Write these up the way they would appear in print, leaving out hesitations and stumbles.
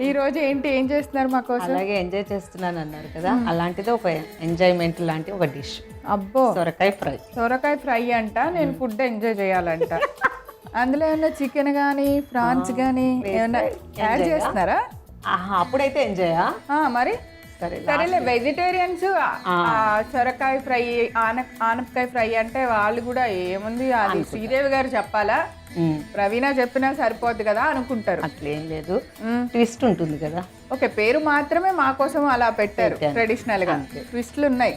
ఈ రోజు ఏం చేస్తున్నారు మా కోసం? అలాగే ఎంజాయ్ చేస్తున్నాను అన్నారు కదా, అలాంటిది ఒక ఎంజాయ్మెంట్ లాంటి ఒక డిష్. అబ్బో, సొరకాయ ఫ్రై. సొరకాయ ఫ్రై అంట. నేను ఫుడ్ ఎంజాయ్ చేయాలంట. అందులో ఏమన్నా చికెన్ కానీ ప్రాన్స్ కానీ ఏమన్నా యాడ్ చేస్తున్నారా? అప్పుడైతే ఎంజాయా మరి సరేలే. వెజిటేరియన్స్ సొరకాయ ఫ్రై, ఆనపకాయ ఫ్రై అంటే వాళ్ళు కూడా ఏముంది, అది శ్రీదేవి గారు చెప్పాలా, ప్రవీణ చెప్పినా సరిపోద్ది కదా అనుకుంటారు. అట్లేం లేదు, ట్విస్ట్ ఉంటుంది కదా. ఓకే, పేరు మాత్రమే మా కోసం అలా పెట్టారు. ట్రెడిషనల్ గా ట్విస్ట్లు ఉన్నాయి.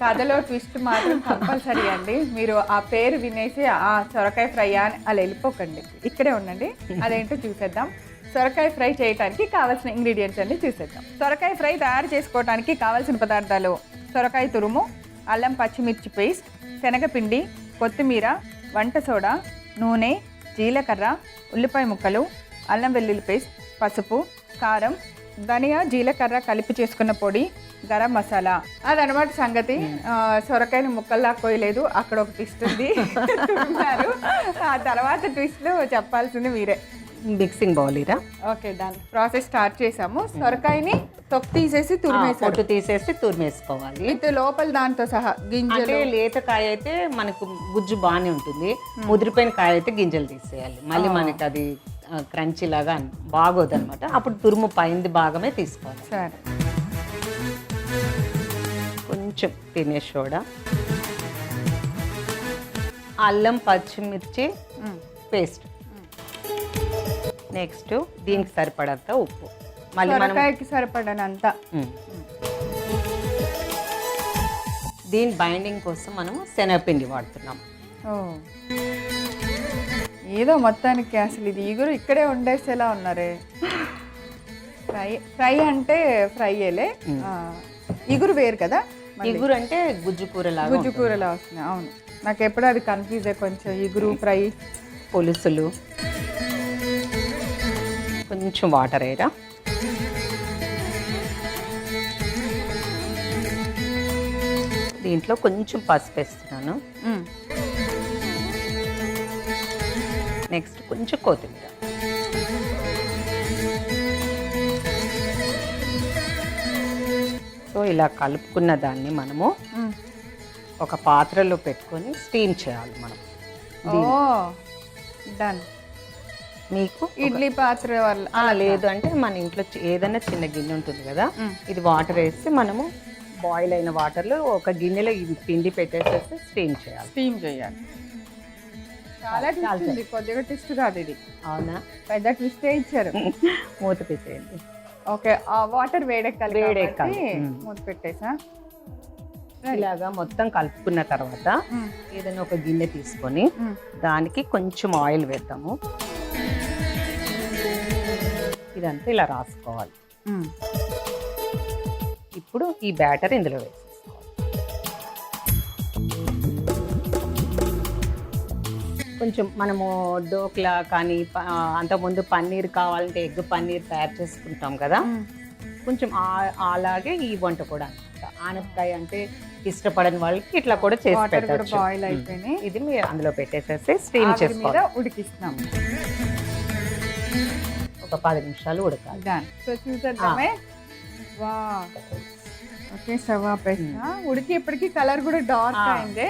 కథలో ట్విస్ట్ మాత్రం కంపల్సరీ అండి. మీరు ఆ పేరు వినేసి ఆ సొరకాయ ఫ్రై అని అలా వెళ్ళిపోకండి, ఇక్కడే ఉండండి. అదేంటో చూసేద్దాం. సొరకాయ ఫ్రై చేయడానికి కావాల్సిన ఇంగ్రీడియంట్స్ అన్ని చూసేద్దాం. సొరకాయ ఫ్రై తయారు చేసుకోవడానికి కావాల్సిన పదార్థాలు: సొరకాయ తురుము, అల్లం పచ్చిమిర్చి పేస్ట్, శనగపిండి, కొత్తిమీర, వంట సోడా, నూనె, జీలకర్ర, ఉల్లిపాయ ముక్కలు, అల్లం వెల్లుల్లి పేస్ట్, పసుపు, కారం, ధనియా జీలకర్ర కలిపి చేసుకున్న పొడి, గరం మసాలా. అదనమాట సంగతి. సొరకాయని ముక్కల్లా కోయలేదు, అక్కడ ఒక ట్విస్ట్ ఉంది. ఆ తర్వాత ట్విస్ట్లు చెప్పాల్సింది మీరే. మిక్సింగ్ బౌల్ ఇరా. ఓకే, దాని ప్రాసెస్ స్టార్ట్ చేసాము. సొరకాయని తొక్కు తీసేసి పొట్టు తీసేసి తురిమేసుకోవాలి. అయితే లోపల దాంతో సహా గింజలు. లేత కాయ అయితే మనకు గుజ్జు బాగానే ఉంటుంది, ముదిరిపోయిన కాయ అయితే గింజలు తీసేయాలి. మళ్ళీ మనకి అది క్రంచీ లాగా బాగోదు అనమాట. అప్పుడు తురుము పైంది భాగమే తీసుకోవాలి. సరే, కొంచెం తినే సోడా, అల్లం పచ్చిమిర్చి పేస్ట్, నెక్స్ట్ దీనికి సరిపడంత ఉప్పు, మళ్ళీ సొరకాయకి సరిపడనంత. దీని బైండింగ్ కోసం మనము శనగపిండి వాడుతున్నాం. ఏదో మొత్తానికి అసలు ఇది ఇగురు ఇక్కడే ఉండేసేలా ఉన్నారే. ఫ్రై అంటే ఫ్రైయేలే, ఇగురు వేరు కదా. ఇగురు అంటే గుజ్జు కూరలా వస్తుంది. అవును, నాకు ఎప్పుడు అది కన్ఫ్యూజ్ కొంచెం. ఇగురు ఫ్రై, పులుసులు. కొంచెం వాటర్ వేయరా. దీంట్లో కొంచెం పసుపు వేస్తున్నాను. నెక్స్ట్ కొంచెం కొత్తిమీర. సో ఇలా కలుపుకున్న దాన్ని మనము ఒక పాత్రలో పెట్టుకొని స్టీమ్ చేయాలి మనం. డన్. మీకు ఇడ్లీ పాత్ర వల్ల లేదు అంటే మన ఇంట్లో ఏదైనా చిన్న గిన్నె ఉంటుంది కదా, ఇది వాటర్ వేసి మనము బాయిల్ అయిన వాటర్లో ఒక గిన్నెలో ఇది పిండి పెట్టేసేసి స్టీమ్ చేయాలి. చాలా ట్విస్ట్, కొద్దిగా ట్విస్ట్ కాదు ఇది. అవునా, పెద్ద ట్విస్టే ఇచ్చారు. మూత పెట్టేయండి. ఓకే, ఆ వాటర్ వేడెక్కాలి, మూత పెట్టేసా. ఇలాగా మొత్తం కలుపుకున్న తర్వాత ఏదైనా ఒక గిన్నె తీసుకొని దానికి కొంచెం ఆయిల్ వేద్దాము. ఇదంతా ఇలా రాసుకోవాలి. ఇప్పుడు ఈ బ్యాటర్ ఇందులో వేసేసుకోవాలి. కొంచెం మనము డోక్లా కానీ అంతకుముందు పన్నీర్ కావాలంటే ఎగ్ పన్నీర్ తయారు చేసుకుంటాం కదా, కొంచెం అలాగే ఈ వంట కూడా అనమాట. ఆనపకాయ అంటే ఇష్టపడని వాళ్ళకి ఇట్లా కూడా చేసి పెట్టచ్చు. బాయిల్ అయిపోయినాయి. ఇది మీరు అందులో పెట్టేసేసి స్టీమ్ చేసుకోవాలి. ఉడికిస్తాం. ఒక 10 నిమిషాలు ఉడకాలి. సో చూసేద్దామే. వా, ఓకే, స్టవ్ ఆపేస్తా. ఉడికి ఇప్పటికి కలర్ కూడా డార్క్ అయింది.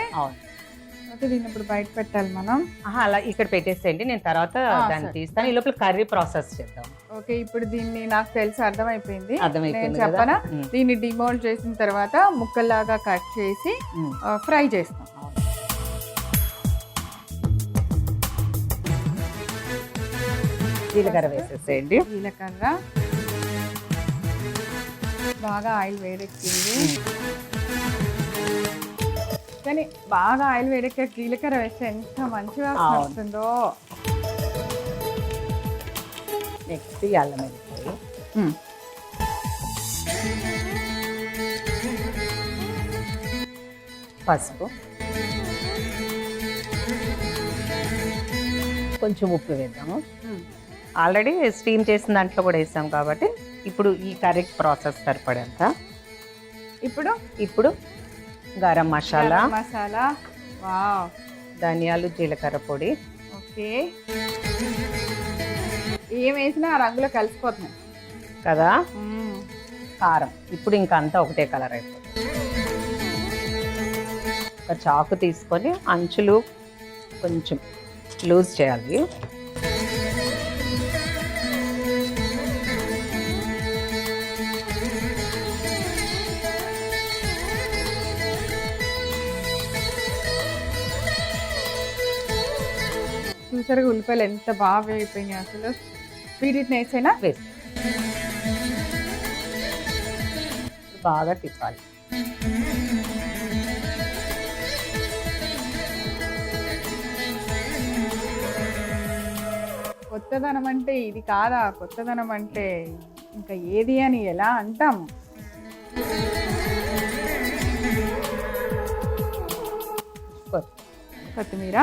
ఓకే, దీన్ని ఇప్పుడు బయట పెట్టాలి మనం. అలా ఇక్కడ పెట్టేసేయండి, నేను తర్వాత దాన్ని తీస్తాను. ఈ లోపల కర్రీ ప్రాసెస్ చేద్దాం. ఓకే, ఇప్పుడు దీన్ని నాకు తెలిసి అర్థమైపోయింది. నేను చెప్పనా, దీన్ని డిమోల్డ్ చేసిన తర్వాత ముక్కల్లాగా కట్ చేసి ఫ్రై చేస్తాం. జీలకర్ర వేసేసేయండి. జీలకర్ర బాగా ఆయిల్ వేడెక్కింది, కానీ బాగా ఆయిల్ వేడెక్కే జీలకర్ర వేస్తే ఎంత మంచిగా వస్తుందో. నెక్స్ట్ అల్లం వెల్లుల్లి, పసుపు, కొంచెం ఉప్పు వేద్దాము. ఆల్రెడీ స్టీమ్ చేసిన దాంట్లో కూడా వేసాం కాబట్టి ఇప్పుడు ఈ కర్రీ ప్రాసెస్ సరిపడేంత. ఇప్పుడు గరం మసాలా, వావ్, ధనియాలు, జీలకర్ర పొడి. ఓకే, ఏం వేసినా ఆ రంగులో కలిసిపోతున్నాయి. కదా. కారం ఇప్పుడు ఇంకా అంతా ఒకటే కలర్ అయిపోతుంది. ఒక చాకు తీసుకొని అంచులు కొంచెం లూజ్ చేయాలి. చూసారుగా ఉల్లిపాయలు ఎంత బాగా వేగిపోయినాయి అసలు. వీటిని వేసేనా? వేసి బాగా తిప్పాలి. కొత్తదనం అంటే ఇది కాదా? కొత్తదనం అంటే ఇంకా ఏది అని ఎలా అంటాం? కొత్తిమీర.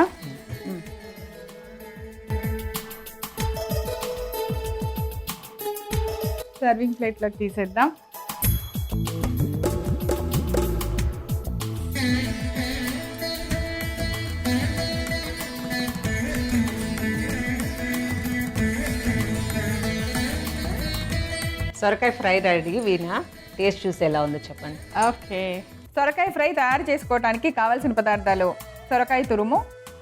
సర్వింగ్ ప్లేట్లోకి తీసేద్దాం. సొరకాయ ఫ్రై రెడీ. వీనా టేస్ట్ చూసి ఎలా ఉందో చెప్పండి. ఓకే, సొరకాయ ఫ్రై తయారు చేసుకోవడానికి కావాల్సిన పదార్థాలు: సొరకాయ తురుము,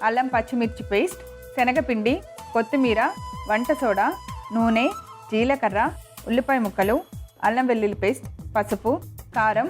అల్లం పచ్చిమిర్చి పేస్ట్, శనగపిండి, కొత్తిమీర, వంట సోడా, నూనె, జీలకర్ర, ఉల్లిపాయ ముక్కలు, అల్లం వెల్లుల్లి పేస్ట్, పసుపు, కారం,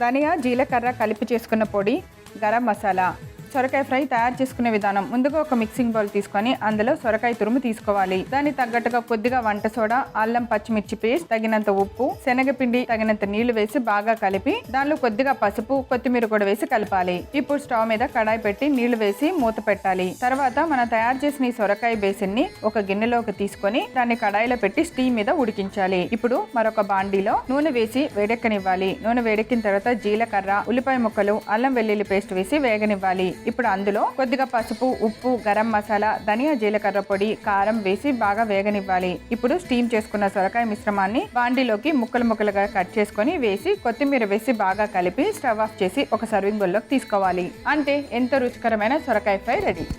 ధనియా జీలకర్ర కలిపి చేసుకున్న పొడి, గరం మసాలా. సొరకాయ ఫ్రై తయారు చేసుకునే విధానం: ముందుగా ఒక మిక్సింగ్ బౌల్ తీసుకొని అందులో సొరకాయ తురుము తీసుకోవాలి. దానికి తగ్గట్టుగా కొద్దిగా వంట సోడా, అల్లం పచ్చిమిర్చి పేస్ట్, తగినంత ఉప్పు, శనగపిండి, తగినంత నీళ్లు వేసి బాగా కలిపి దానిలో కొద్దిగా పసుపు, కొత్తిమీర కూడా వేసి కలపాలి. ఇప్పుడు స్టవ్ మీద కడాయి పెట్టి నీళ్లు వేసి మూత పెట్టాలి. తర్వాత మనం తయారు చేసిన ఈ సొరకాయ బేసిన్ ని ఒక గిన్నెలోకి తీసుకొని దాన్ని కడాయిలో పెట్టి స్టీమ్ మీద ఉడికించాలి. ఇప్పుడు మరొక బాండీలో నూనె వేసి వేడెక్కనివ్వాలి. నూనె వేడెక్కిన తర్వాత జీలకర్ర, ఉల్లిపాయ ముక్కలు, అల్లం వెల్లుల్లి పేస్ట్ వేసి వేగనివ్వాలి. ఇప్పుడు అందులో కొద్దిగా పసుపు, ఉప్పు, గరం మసాలా, ధనియా జీలకర్ర పొడి, కారం వేసి బాగా వేగనివ్వాలి. ఇప్పుడు స్టీమ్ చేసుకున్న సొరకాయ మిశ్రమాన్ని బాండీలోకి ముక్కలు ముక్కలుగా కట్ చేసుకొని వేసి కొత్తిమీర వేసి బాగా కలిపి స్టవ్ ఆఫ్ చేసి ఒక సర్వింగ్ బౌల్లోకి తీసుకోవాలి. అంతే, ఎంతో రుచికరమైన సొరకాయ ఫ్రై రెడీ.